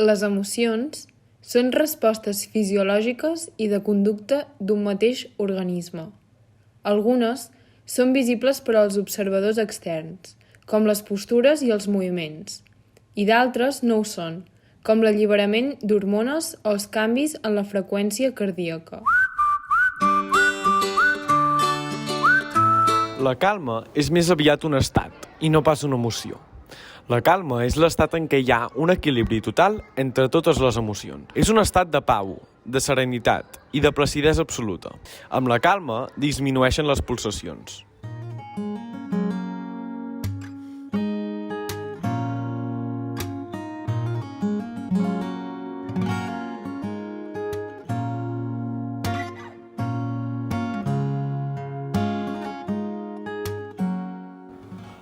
Les emocions són respostes fisiològiques i de conducta d'un mateix organisme. Algunes són visibles per als observadors externs, com les postures i els moviments, i d'altres no ho són, com l'alliberament d'hormones o els canvis en la freqüència cardíaca. La calma és més aviat un estat i no pas una emoció. La calma és l'estat en què hi ha un equilibri total entre totes les emocions. És un estat de pau, de serenitat i de placidesa absoluta. Amb la calma disminueixen les pulsacions.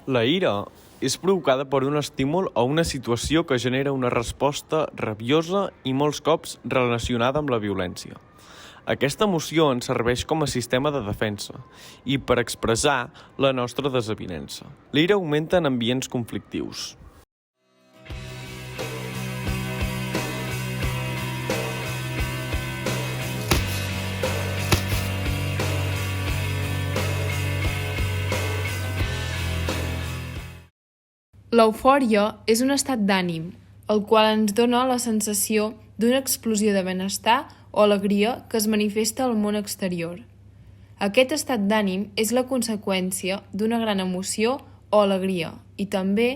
La ira és provocada per un estímul o una situació que genera una resposta rabiosa i molts cops relacionada amb la violència. Aquesta emoció ens serveix com a sistema de defensa i per expressar la nostra desavinença. L'ira augmenta en ambients conflictius. L'eufòria és un estat d'ànim, el qual ens dona la sensació d'una explosió de benestar o alegria que es manifesta al món exterior. Aquest estat d'ànim és la conseqüència d'una gran emoció o alegria i també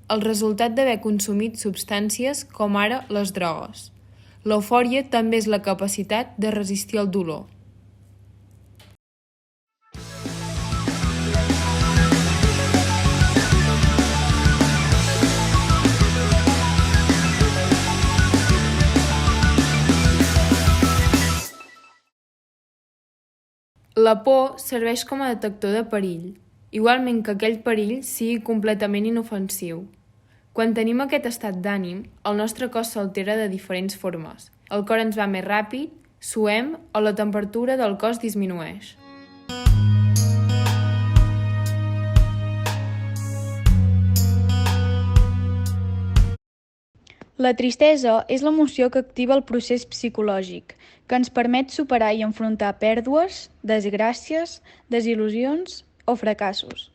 el resultat d'haver consumit substàncies com ara les drogues. L'eufòria també és la capacitat de resistir el dolor. La por serveix com a detector de perill, igualment que aquell perill sigui completament inofensiu. Quan tenim aquest estat d'ànim, el nostre cos s'altera de diferents formes. El cor ens va més ràpid, suem o la temperatura del cos disminueix. La tristesa és l'emoció que activa el procés psicològic, que ens permet superar i enfrontar pèrdues, desgràcies, desil·lusions o fracassos.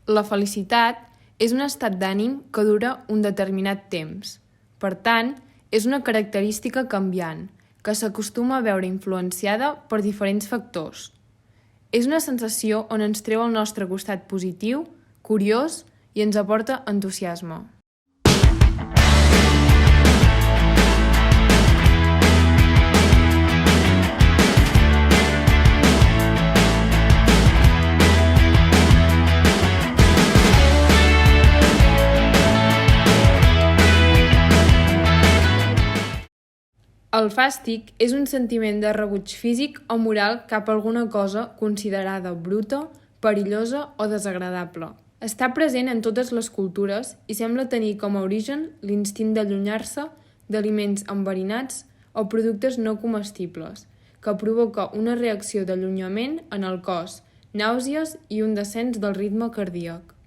La felicitat és un estat d'ànim que dura un determinat temps. Per tant, és una característica canviant, que s'acostuma a veure influenciada per diferents factors. És una sensació on ens treu el nostre costat positiu, curiós i ens aporta entusiasme. El fàstic és un sentiment de rebuig físic o moral cap a alguna cosa considerada bruta, perillosa o desagradable. Està present en totes les cultures i sembla tenir com a origen l'instint d'allunyar-se d'aliments enverinats o productes no comestibles, que provoca una reacció d'allunyament en el cos, nàusees i un descens del ritme cardíac.